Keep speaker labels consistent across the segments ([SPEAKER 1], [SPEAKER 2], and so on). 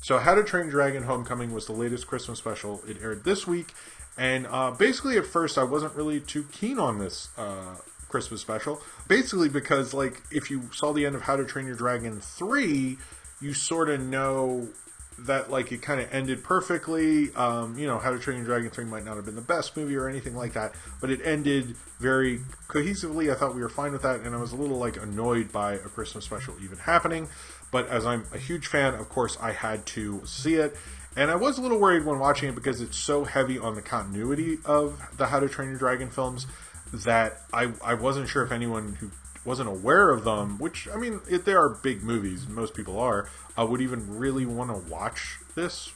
[SPEAKER 1] So How to Train Your Dragon Homecoming was the latest Christmas special. It aired this week. And basically at first I wasn't really too keen on this Christmas special. Basically because, like, if you saw the end of How to Train Your Dragon 3, you sort of know that, like, it kind of ended perfectly. You know, How to Train Your Dragon 3 might not have been the best movie or anything like that, but it ended very cohesively. I thought we were fine with that, and I was a little, like, annoyed by a Christmas special even happening. But as I'm a huge fan, of course, I had to see it. And I was a little worried when watching it because it's so heavy on the continuity of the How to Train Your Dragon films that I wasn't sure if anyone who wasn't aware of them, which, I mean, they are big movies, most people are, would even really want to watch this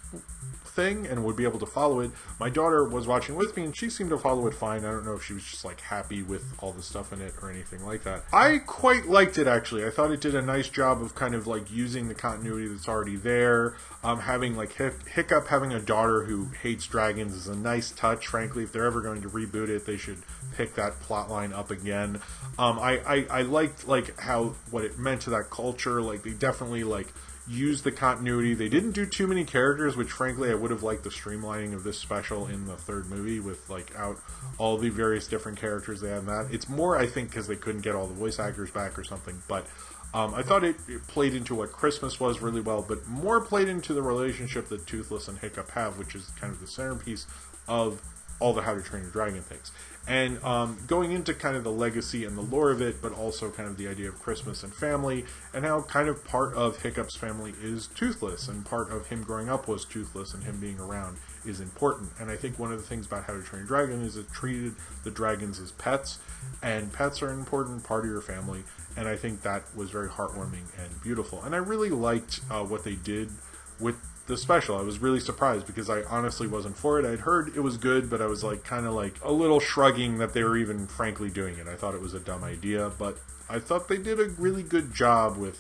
[SPEAKER 1] thing and would be able to follow it. My daughter was watching with me and she seemed to follow it fine. I don't know if she was just, like, happy with all the stuff in it or anything like that. I quite liked it, actually. I thought it did a nice job of kind of, like, using the continuity that's already there. Having, like, Hiccup having a daughter who hates dragons is a nice touch. Frankly, if they're ever going to reboot it, they should pick that plot line up again. I liked, like, how, what it meant to that culture. Like, they definitely, like, used the continuity. They didn't do too many characters, which frankly I would have liked the streamlining of this special in the third movie with, like, out all the various different characters they had in that. It's more, I think, because they couldn't get all the voice actors back or something, but I thought it played into what Christmas was really well, but more played into the relationship that Toothless and Hiccup have, which is kind of the centerpiece of all the How to Train Your Dragon things. And going into kind of the legacy and the lore of it, but also kind of the idea of Christmas and family, and how kind of part of Hiccup's family is Toothless, and part of him growing up was Toothless, and him being around is important. And I think one of the things about How to Train Your Dragon is it treated the dragons as pets, and pets are an important part of your family, and I think that was very heartwarming and beautiful. And I really liked what they did with the special. I was really surprised because I honestly wasn't for it. I'd heard it was good, but I was, like, kind of, like, a little shrugging that they were even frankly doing it. I thought it was a dumb idea, but I thought they did a really good job with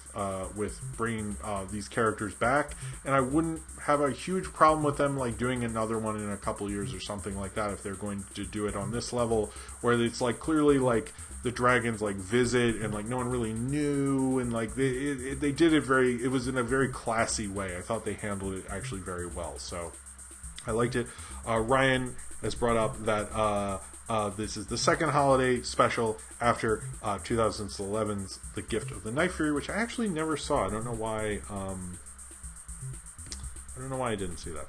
[SPEAKER 1] bringing these characters back, and I wouldn't have a huge problem with them, like, doing another one in a couple years or something like that if they're going to do it on this level, where it's, like, clearly, like, the dragons, like, visit and, like, no one really knew, and, like, they did it very, it was in a very classy way. I thought they handled it actually very well, so I liked it. Ryan has brought up that this is the second holiday special after 2011's The Gift of the Night Fury, which I actually never saw. I don't know why I didn't see that.